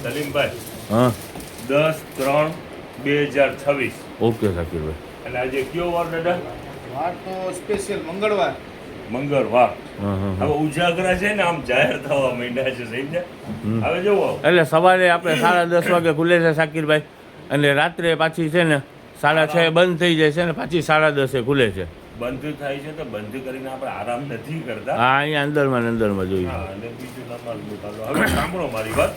સલીમભાઈ હા 10/3/2026 ઓકે શાકીરભાઈ. એટલે આજે કયો વાર દાદા? વાર તો સ્પેશિયલ મંગળવાર. મંગળવાર. હા હા હવે ઉજાગરા છે ને આમ જાહેર થવા માંડ્યા છે, સમજ્યા? હવે જોવો એટલે સવારે આપણે 10:30 વાગે ખુલે છે શાકીરભાઈ, અને રાત્રે પાછી છે ને 6:30 બંધ થઈ જાય છે ને પાછી 10:30 ખુલે છે. બંધ થાય છે તો બંધ કરીને આપણે આરામ નથી કરતા. હા અહીંયા અંદરમાં જોઈએ. હા, અને બીજું તમારું દુકાન. હવે સાંભળો મારી વાત.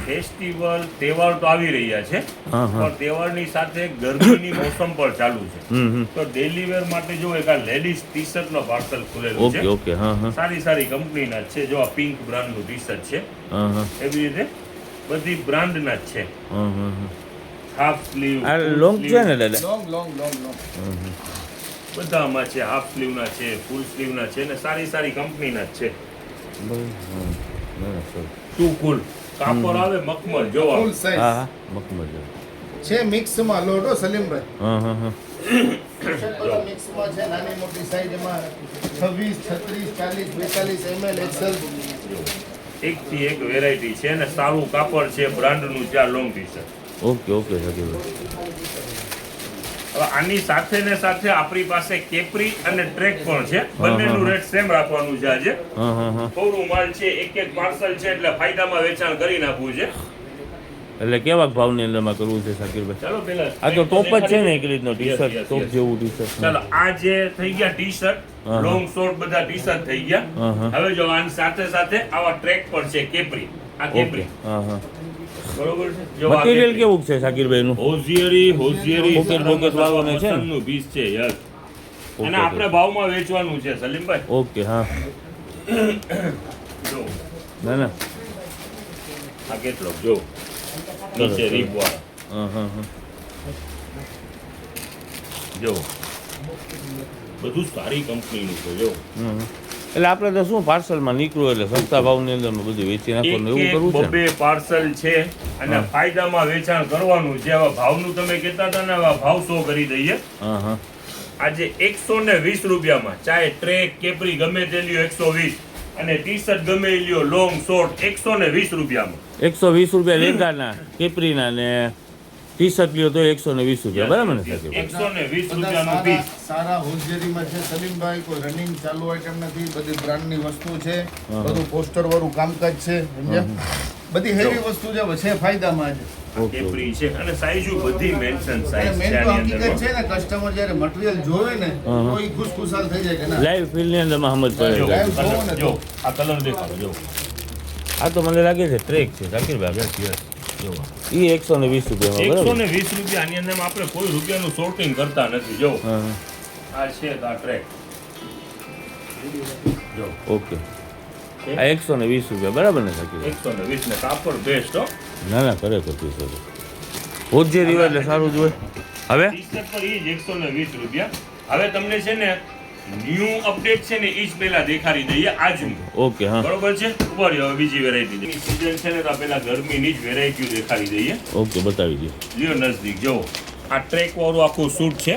ફેસ્ટિવલ તહેવાર તો આવી રહ્યા છે, હા, હા. પણ તહેવારની સાથે ગરમીની મોસમ પણ ચાલુ છે. હમ. તો ડેલી વેર માટે જો એક આ લેડીઝ ટી શર્ટ નો પાર્સલ ખુલેલું ઓકે છે. ઓકે. હા હા સારી સારી કંપનીના જ છે. જો આ પિંક બ્રાન્ડનું ટી શર્ટ છે, હા હા એવી રીતે બધી બ્રાન્ડના જ છે. હા હા. હાફ સ્લીવ, આ લોંગ છે ને દાદા? Long long long long. બધામાં છે. હાફ સ્લીવના છે, ફૂલ સ્લીવના છે, ને સારી સારી કંપનીના જ છે. ટુ કુલ કાપડ આવે મખમલ જોવા. ફૂલ હા સાઈઝ હા મખમલ છે, મિક્સમાં લોટો સલીમભાઈ. હા હા હા બધા મિક્સમાં છે, નાની મોટી સાઈઝ એમાં 26, 36, 40, 42 ml એક્સેલ. એકથી એક વેરાયટી છે ને સારું કાપડ છે, બ્રાન્ડનું છે આ long T shirt. Okay okay શાકીરભાઈ. હવે આની સાથે ને સાથે આપણી પાસે કેપરી અને ટ્રેક પણ છે. બંનેનું રેટ સેમ રાખવાનું છે આજે. હા હા હા. કોરું માલ છે, એક એક પાર્સલ છે, એટલે ફાયદામાં વેચાણ કરી નાખવું છે. એટલે કેવા ભાવની અંદરમાં કરવું છે શાકીરભાઈ? ચાલો પેલા આ તો ટોપ જ છે ને એક રીતનો ટી Yes, શર્ટ, yes, ટોપ yes. જેવું ટી શર્ટ. ચાલો આ જે થઈ ગયા ટી શર્ટ, હા. લોંગ શોર્ટ બધા ટી શર્ટ થઈ ગયા. હા. હવે જો આની સાથે સાથે આવા ટ્રેક પણ છે, કેપરી. આ ઓકે. કેપરી હા હા. બરોબર છે. જો આ મટીરિયલ કેપરી. કેવું છે શાકીરભાઈ નું? હોઝિયરી પોકેટ વાળું છે ને? નું પીસ છે યાર. ઓકે, અને ઓકે. આપણે ભાવમાં વેચવાનું છે સલીમભાઈ. ઓકે હા. જો ના ના. આ કેટલો જો નીચે રીપ વાળા હા હા હા. જો બધું સારી કંપનીનું છે. જો હમ. એટલે આપણે તો શું પાર્સલમાં નીકળ્યું એટલે સસ્તા ભાવની અંદરમાં બધું વેચી નાખવાનું એવું કરવું છે ને? બબે પાર્સલ છે અને હા. ફાયદામાં વેચાણ કરવાનું છે. આવા ભાવનું તમે કહેતા હતા ને, આવા ભાવ શો કરી દઈએ. હા હા. આજે 120 રૂપિયામાં ચાહે ટ્રેક કેપરી ગમે તે લ્યો 120, અને ટી શર્ટ ગમે એ લ્યો લોંગ શોર્ટ 120 રૂપિયામાં. 120 રૂપિયા લેંગાના, કેપરીના ને ટી શર્ટ લ્યો તો 120 રૂપિયા, બરાબર ને શાકીરભાઈ? 120 બધા રૂપિયાનું પીસ. સારા હોશિયારીમાં છે સલીમભાઈ. કોઈ રનિંગ ચાલુ આઈટમ નથી, બધી બ્રાન્ડની વસ્તુ છે, હા. બધું પોસ્ટર વાળું કામકાજ છે, સમજ્યા? બધી હેવી વસ્તુ છે ફાયદામાં છે. ઓકે કેપરી છે અને સાઈઝ બધી મેન્શન સાઈઝ મેન છે તો આની હકીકત અંદર. છે ને, કસ્ટમર જ્યારે મટીરિયલ જોવે ને હા. તો એ ખુશખુશાલ થઈ જાય કે ના લાઈવ ફીલની અંદરમાં સમજ પડે જો છે. live જોવો ને જો તો. આ કલર દેખાડો. જો આ તો મને લાગે છે ટ્રેક છે શાકીરભાઈ. જો એ 120 રૂપિયામાં, બરાબર? 120 રૂપિયા. આની અંદર આપણે કોઈ રૂપિયાનું સોર્ટિંગ કરતા નથી. જો હા હા. આ છે આ ટ્રેક. જો ઓકે. આ 120 રૂપિયા, બરાબર ને શાકીરભાઈ? 120 ને કાપડ બેસ્ટ હો. ના ના ખરેખર ટી શર્ટ હોજે રીવા એટલે સારું જ હોય. હવે ટી-શર્ટ પર ઈ જ 120 રૂપિયા. હવે તમને છે ને ન્યૂ અપડેટ છે ને ઈ જ પહેલા દેખાડી દઈએ આજનું. ઓકે હા. બરોબર છે. ઉપર હવે બીજી વેરાયટી સીઝન છે ને તો પહેલા ગરમીની જ વેરાયટી દેખાડી દઈએ. ઓકે બતાવી દો. લ્યો નજદીક જો આ ટ્રેક વાળું આખું સૂટ છે,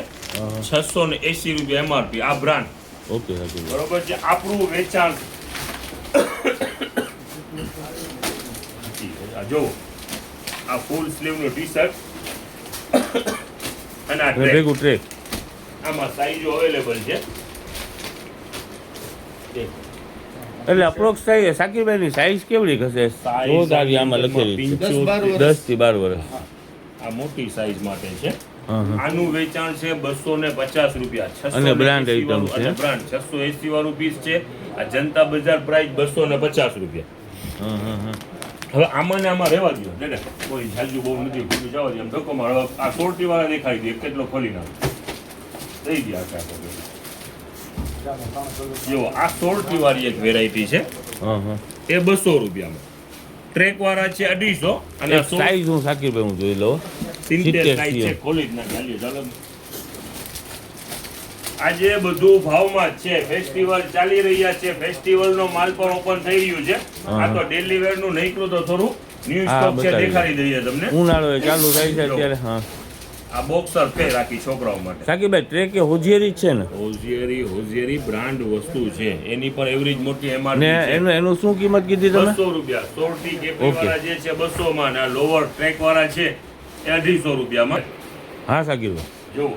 680 રૂપિયા MRP. આ બ્રાન્ડ ઓકે શાકીરભાઈ. બરોબર છે. આપણું વેચાણ આ જો આ ફૂલ સ્લીવ નું ટી શર્ટ અને આ અને ટ્રેક. ભેગું ટ્રેક. આમાં સાઈઝો અવેલેબલ છે. એટલે અપ્રોક્સ થાય શાકીરભાઈની સાઈઝ કેવડી હશે? Size જો તારી આમાં લખેલી છે 10-12 વર્ષ. 10 થી 12 વર્ષ. આ મોટી સાઈઝ માટે છે. હા હા. આનું વેચાણ છે 250 રૂપિયા. અને brand 680 item વાળું છે. અને બ્રાન્ડ 680 વાળું પીસ છે. આ જનતા બજાર પ્રાઇસ 250 રૂપિયા. હા હા હા. હવે આમાં ને આમાં રહેવા દો ને, કોઈ જાજુ બહુ નથી ખુલ્લું જવા દે. આમ ધક્કો મારો. આ 40 વાળા દેખાડી દે કેટલો ખોલી નાખો. દઈ દે આખા જો આ 40 વાળી એક વેરાયટી છે, હા હા. એ 200 રૂપિયામાં. ટ્રેક વાળા છે 250 અને એક સાઈઝ હું શાકીરભાઈ હું જોઈ લઉં. 70 સાઈઝ છે. ખોલી જ નાખી. હાલ્યો ચાલો. આજે બધું ભાવમાં જ છે. ફેસ્ટિવલ ચાલી રહ્યા છે. ફેસ્ટિવલનો માલ પણ ઓપન થઈ રહ્યું છે. આ તો ડેલી વેર નું નીકળ્યું તો થોડું ન્યૂ હા, સ્ટોક છે બતાવી દેખાડી દઈએ તમને. ઉનાળો એ ચાલુ થાય છે અત્યારે. હા આ બોક્સર પે રાખી છોકરાઓ માટે. સાકીરભાઈ ટ્રેક એ હોજિયરી જ છે ને હોઝિયરી બ્રાન્ડ વસ્તુ છે, એની પર એવરેજ મોટી ને એમઆરપી છે. એનું શું કિંમત કીધી તમે? 200 રૂપિયા. 16 કેપરી Okay. વાળા જે છે 200 માં, અને લોઅર ટ્રેક વાળા છે એ 250 રૂપિયામાં. હા સાકીરભાઈ. જુઓ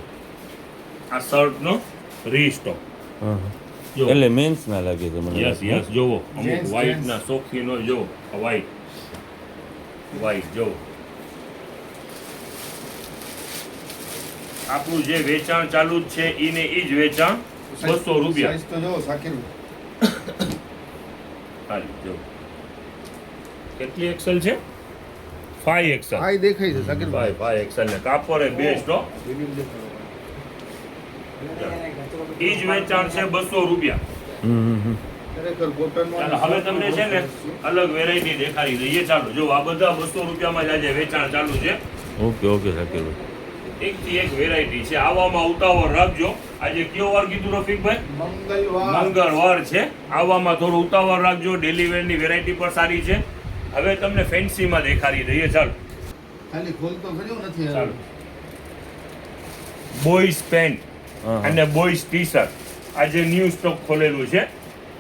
આ શર્ટ નો રીસ્ટોક. હા હા. જો એટલે મેન્સ ના લાગે છે મને. યસ યસ જોવો અમુક Gents, વ્હાઈટ gents. ના શોખીનો જો વ્હાઈટ જો આપણું જે વેચાણ ચાલુ જ છે ઈને ઈ જ વેચાણ 200 રૂપિયા. સાઈઝ તો જો સાકીર હાલી જો કેટલી એક્સેલ છે? 5 એક્સેલ. હાઈ દેખાય છે સાકીર 5 એક્સેલ ને કાપડ એ બેસ્ટ હો. ઈ જ વેચાણ છે 200 રૂપિયા. ખરેખર કોટન ચાલો હવે તમને છે ને અલગ વેરાયટી દેખાડી દઈએ. ચાલો જો આ બધા 200 રૂપિયામાં જ આજે વેચાણ ચાલુ છે. ઓકે ઓકે સાકીરભાઈ. એકથી એક વેરાયટી છે. આવવામાં ઉતાવળ રાખજો. આજે કયો વાર કીધું રફીકભાઈ? મંગળવાર મંગળવાર છે. આવવામાં થોડું ઉતાવળ રાખજો. ડેલી વેરની વેરાયટી પણ સારી છે. હવે તમને ફેન્સીમાં દેખાડી દઈએ. ચાલો ખાલી ખોલતો ખર્યો નથી ચાલો બોયઝ પેન્ટ હા, હા. અને બોયઝ ટી શર્ટ આજે ન્યૂ સ્ટોક ખોલેલું છે.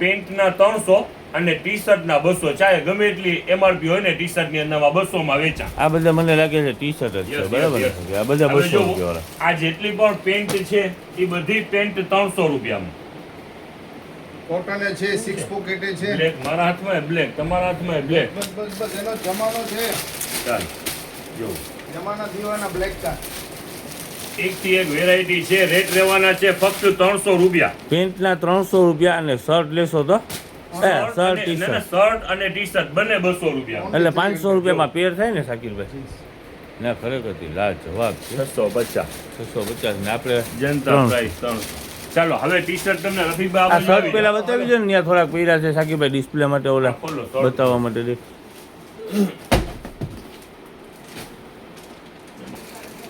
પેન્ટના 300 અને ટી શર્ટના 200. ચાહે ગમે એટલી એમઆરપી હોય ને ટી શર્ટની અંદરમાં 200 માં વેચાણ. આ બધા મને લાગે છે ટી શર્ટ જ છે Yes, બરાબર yes, ને? yes. આ બધા હવે 200 જુઓ, રૂપિયા વાળા. આ જેટલી પણ પેન્ટ છે એ બધી પેન્ટ 300 રૂપિયામાં. કોટન છે સિક્સ પોકેટ છે બ્લેક મારા હાથમાં બ્લેક, તમારા હાથમાં બ્લેક. બસ બસ બસ એનો જમાનો છે ચાલ જો જમાના દીવાના બ્લેક કા એકથી એક વેરાયટી છે. રેટ રહેવાના છે ફક્ત 300 રૂપિયા. પેન્ટના 300 રૂપિયા અને શર્ટ લેશો તો શર્ટ ટી શર્ટ શર્ટ અને ટી શર્ટ બંને 200 રૂપિયા. એટલે 500 રૂપિયામાં પેર થાય ને સાકીરભાઈ? ના ખરેખર લાજવાબ છે. 650 650 ને આપણે જનતા 300. પ્રાઇસ 300. ચાલો હવે ટી શર્ટ તમને આ રફીકભાઈ શર્ટ પેલા બતાવી દો ને, ત્યાં થોડાક પહેર્યા છે સાકીરભાઈ ડિસ્પ્લે માટે ઓલા ખોલો, શર્ટ. બતાવવા માટે દેખ.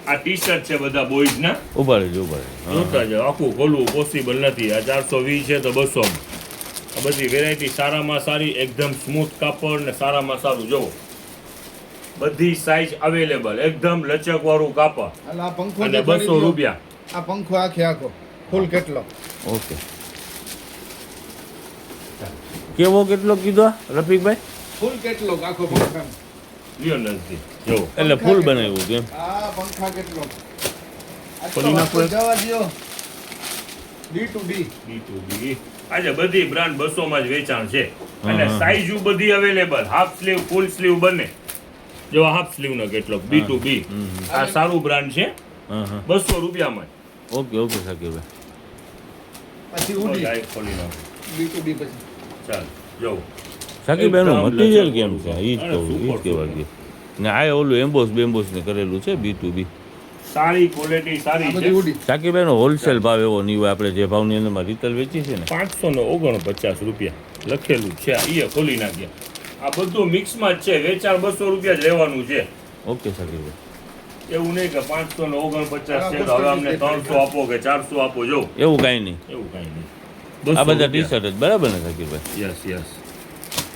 આ ટી શર્ટ છે બધા બોયઝ ના. ઉભા રહેજો ઉભા રહેજો. જોતા જાઓ, આખું ખોલવું પોસિબલ નથી. આ 420 છે તો 200 માં. આ બધી વેરાયટી સારામાં સારી, એકદમ સ્મૂથ કાપડ ને સારામાં સારું. જોવો બધી સાઈઝ અવેલેબલ, એકદમ લચક વાળું કાપડ હાલ આ પંખો અને દેખાડી 200 દ્યો. રૂપિયા. આ પંખો આખો ફૂલ કેટલો ઓકે. કેવો કેટલો કીધો રફીકભાઈ? ફૂલ કેટલો આખો પંખા લ્યો નજદીક જોવો. એટલે ફૂલ બનાવ્યું કેમ? આ પંખા કેટલો આ ખોલી તો નાખો. જવા દ્યો ડી ટુ ડી B2B. આજે બધી બ્રાન્ડ 200 માં જ વેચાણ છે. અને હા. સાઈઝ બધી available, half sleeve full sleeve બંને. જો હાફ સ્લીવ નો કેટલો B2B. આ સારું બ્રાન્ડ છે. હા હા 200 રૂપિયામાં જ. ઓકે ઓકે સાકીરભાઈ. પછી ઉડી લાઈવ ખોલી નાખો. ડી ટુ ડી પછી ચાલ જોવો. સાકીરભાઈનું એકદમ મટીરિયલ લચક કેમ છે? ઈ જ અરે, કહું, ઈ જ super, કહેવા super. ગયું. ને આ ઓલું એમ્બોસ બેમ્બોસ ને કરેલું છે B2B. સારી ક્વોલિટી આ સારી બધી છે. ઉડી સાકીરભાઈનો હોલસેલ ભાવ એવો નહીં હોય આપણે જે ભાવની અંદરમાં રિટેલ વેચી છે ને. 549 રૂપિયા લખેલું છે. એ ખોલી નાખ્યા. આ બધું મિક્સમાં જ છે. વેચાણ 200 રૂપિયા જ રહેવાનું છે. ઓકે સાકીરભાઈ. એવું નહીં કે 549 છે તો હવે અમને 300 આપો કે 400 આપો. જો એવું કાંઈ નહીં. એવું કાંઈ નહીં. આ 200 બધા ટી રૂપિયા. શર્ટ જ બરાબર ને સાકીરભાઈ? Yes yes.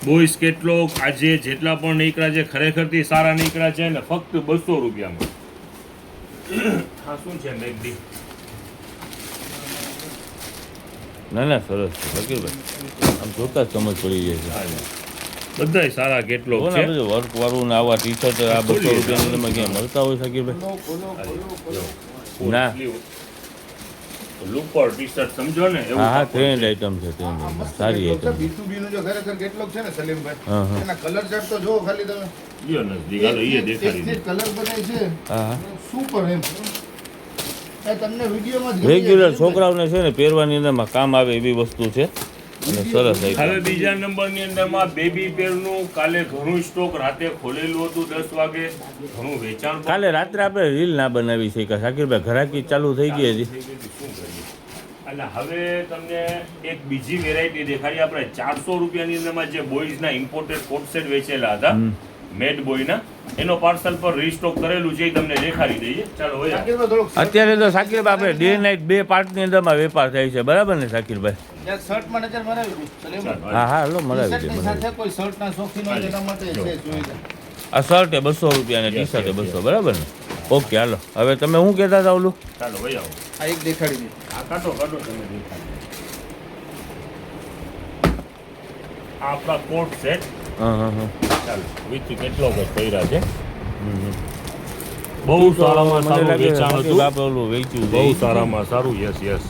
બોયઝ કેટલોક આજે જેટલા પણ નીકળ્યા છે ખરેખરથી સારા નીકળ્યા છે ને ફક્ત 200 રૂપિયામાં. હા શું છે મેગડી? ના ના સરસ છે સાકીરભાઈ. આમ જોતા જ સમજ પડી જાય છે. બધાય સારા કેટલોક જો ને છે. આ બધું વર્ક વાળું ને આવા ટી શર્ટ આ 200 રૂપિયાની અંદરમાં ક્યાં મળતા હોય સાકીરભાઈ? ખોલો ના. લુપર ટી શર્ટ સમજો ને એવું હા હા કાપડ ટ્રેન્ડ છે. આઈટમ છે ટ્રેન્ડ સારી આઈટમ. B2B નું જો ખરેખર કેટલોક છે ને હા, સલીમભાઈ હા. એના કલર ચાર્ટ તો જો ખાલી તમે લ્યો નજદીક હાલો એ દેખાડી દે. કલર બનાય છે હા હા સુપર એમ એ તમને વિડીયોમાં જ ગમી રેગ્યુલર જાય. છોકરાઓને છે ને પહેરવાની અંદરમાં કામ આવે એવી વસ્તુ છે અને સરસ હવે આઈટમ. બીજા નંબરની અંદરમાં બેબી પેરનું કાલે ઘણું સ્ટોક રાતે ખોલેલું હતું 10 વાગે. ઘણું વેચાણ પણ કાલે રાત્રે આપણે રીલ ના બનાવી શક્યા સાકીરભાઈ, ઘરાકી ચાલુ થઈ ગઈ હજી. થઈ ગઈ હતી, શું કરીએ? અને હવે તમને એક બીજી વેરાયટી દેખાડી. આપણે 400 રૂપિયાની અંદરમાં જે બોયઝના ઇમ્પોર્ટેડ કોટ સેટ વેચેલા હતા મેડ બોયના, એનો પાર્સલ પર રીસ્ટોક કરેલું છે એ તમને દેખાડી દઈએ. ચાલો હવે સાકીરમાં થોડોક અત્યારે તો સાકીરભાઈ આપણે ડે નાઇટ બે પાર્ટની અંદરમાં વેપાર થાય છે બરાબર ને સાકીરભાઈ? યાર શર્ટમાં નજર મરાવી દઉં સલીમભાઈ હા હા હાલો મરાવી દે ટી-શર્ટની મરાવી દે. સાથે કોઈ શર્ટના શોખીન હોય તેના માટે છે સુવિધા આ શર્ટ એ 200 રૂપિયા અને ટી શર્ટ એ 200 બરાબર ને? ઓકે હાલો હવે તમે શું કહેતા હતા ઓલું ચાલો ભાઈ આવો આ એક દેખાડી દે. આ કાઢો તમે દેખાડો. આ આપણા કોટ સેટ હા હા હા ચાલો વિથ કેટલોગ જ કર્યા છે બહુ સારામાં મને સારું લાગે છે વેચાણ સાકીર હતું બાપે ઓલું વેચ્યું છે. બહુ સારામાં સારું યસ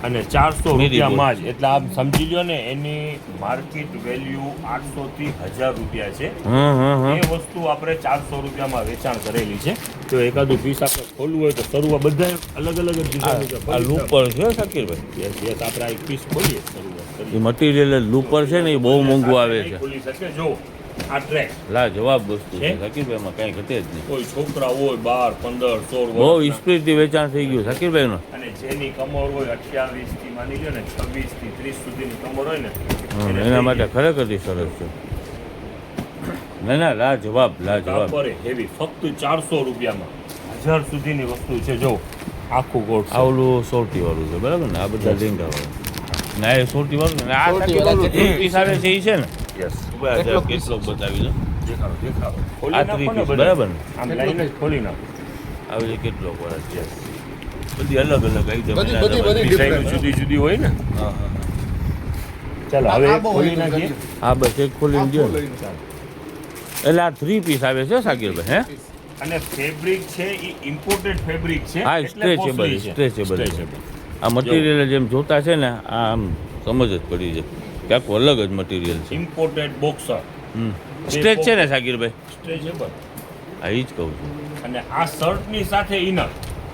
અને 400 મેરી રૂપિયામાં જ એટલે આપ સમજી લો ને એની માર્કેટ વેલ્યુ 800 થી 1000 રૂપિયા છે હા હા હા એ વસ્તુ આપણે 400 રૂપિયામાં વેચાણ કરેલી છે તો એકાદું પીસ આપણે ખોલવું હોય તો શરૂઆત બધા અલગ અલગ જ આ લૂપર છે સાકીરભાઈ યસ આપણે આ એક પીસ ખોલીએ શરૂઆત એ કરીએ મટીરિયલ લૂપર છે ને એ બહુ મોંઘું આવે છે ખોલી શકે જો આ ટ્રેક લા જવાબ વસ્તુ છે છે? સાકીરભાઈમાં કાંઈ ઘટે જ નહીં કોઈ છોકરા હોય 12 15 16 બહુ વર્ષના. સ્પીડથી વેચાણ થઈ ગયું સાકીરભાઈનો અને જેની કમર હોય 28 થી માની લો ને 26 થી 30 સુધીની કમર હોય ને એને એના થઈ માટે જાય. ખરેખર સરસ છે ના ના લા જવાબ કાપડ હેવી ફક્ત 400 રૂપિયામાં 1000 સુધીની વસ્તુ છે જો આખું ગોળ આ ઓલું સોટી વાળું છે બરાબર ને આ બધા લેંગા વાળું ના એ સોટી વાળું ને આ સોટી સાકીર વાળા ઓલું three piece આવે છે એ છે ને યસ ઉભા છે, કેટલોક બતાવી દો દેખાડો આ three piece બરાબર ને આમ લાઈને જ ખોલી નાખો આવે છે કેટલોક વાળા છે યસ બધી અલગ અલગ આઈટમ બધી ડિઝાઇન different. જુદી જુદી હોય ને હા હા ચાલો આ- હવે આ બહુ ખોલી હોય નાખીએ હા બસ એક ખોલીને દો ને. ચાલો. એટલે આ 3 piece આવે છે સાકીરભાઈ હે અને ફેબ્રિક છે એ ઇમ્પોર્ટેડ ફેબ્રિક છે હા, એટલે stretchable, costly છે. stretchable. Stretchable. આ મટીરિયલ જેમ જોતા છે ને આ આમ સમજ જ પડી જાય કે આખું અલગ જ મટીરિયલ છે ઇમ્પોર્ટેડ બોક્સર સ્ટ્રેચ છે ને સાકીરભાઈ સ્ટ્રેચેબલ હા એ જ કહું છું અને આ શર્ટની સાથે ઇનર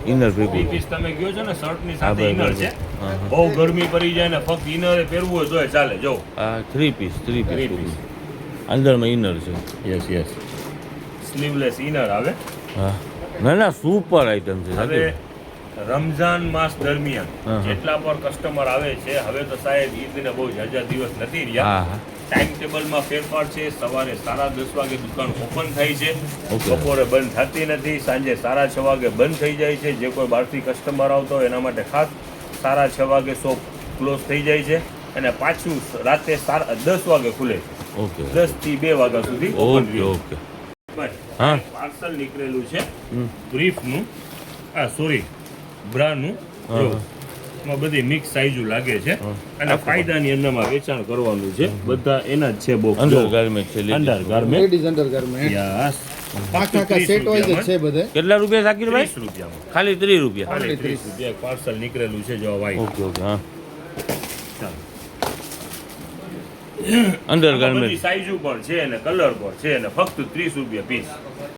ઇનર થ્રી ભેગું પીસ તમે ગયો છો ને શર્ટની હા, સાથે ઇનર બરાબર. છે હા, હા. બહુ ગરમી પડી જાય ને ફક્ત ઇનરે પહેરવું હોય તોય ચાલે જો આ 3 piece Three 3 piece. piece અંદરમાં ઇનર છે યસ સ્લીવલેસ ઇનર આવે હા ના ના સુપર આઈટમ છે હવે સાકીર રમઝાન માસ દરમિયાન હા, હા. જેટલા પણ કસ્ટમર આવે છે હવે તો સાહેબ ઈદને બહુ જાજા દિવસ નથી રહ્યા હા હા ટાઈમ ટેબલમાં ફેરફાર છે સવારે 10:30 વાગે દુકાન ઓપન થાય છે Okay. બપોરે બંધ થતી નથી સાંજે 6:30 વાગે બંધ થઈ જાય છે જે કોઈ બહારથી કસ્ટમર આવતો હોય એના માટે ખાસ 6:30 વાગે શોપ ક્લોઝ થઈ જાય છે અને પાછું રાતે 10 વાગે ખુલે છે ઓકે 10 થી 2 વાગ્યા સુધી ઓપન ઓકે રહે ઓકે બસ હા. પાર્સલ નીકળેલું છે હમ. બ્રીફનું સોરી બ્રાનું હા, જો હા. એમાં બધી મિક્સ સાઈઝો લાગે છે હા. અને ફાયદાની અંદરમાં વેચાણ કરવાનું છે બધા એના જ છે બોક્સ અંડર ગાર્મેન્ટ છે under garment ladies undergarment yes આખા સેટ હોય જ છે બધે. કેટલા રૂપિયા સાકીરભાઈ 30 રૂપિયામાં ખાલી 30 રૂપિયા ખાલી Only 30 રૂપિયા પાર્સલ નીકળેલું છે જો વાઈટ ઓકે ઓકે હા ચાલો અંડર બધી ગાર્મેન્ટ સાઈઝો પણ છે અને કલર પણ છે અને ફક્ત 30 રૂપિયા પીસ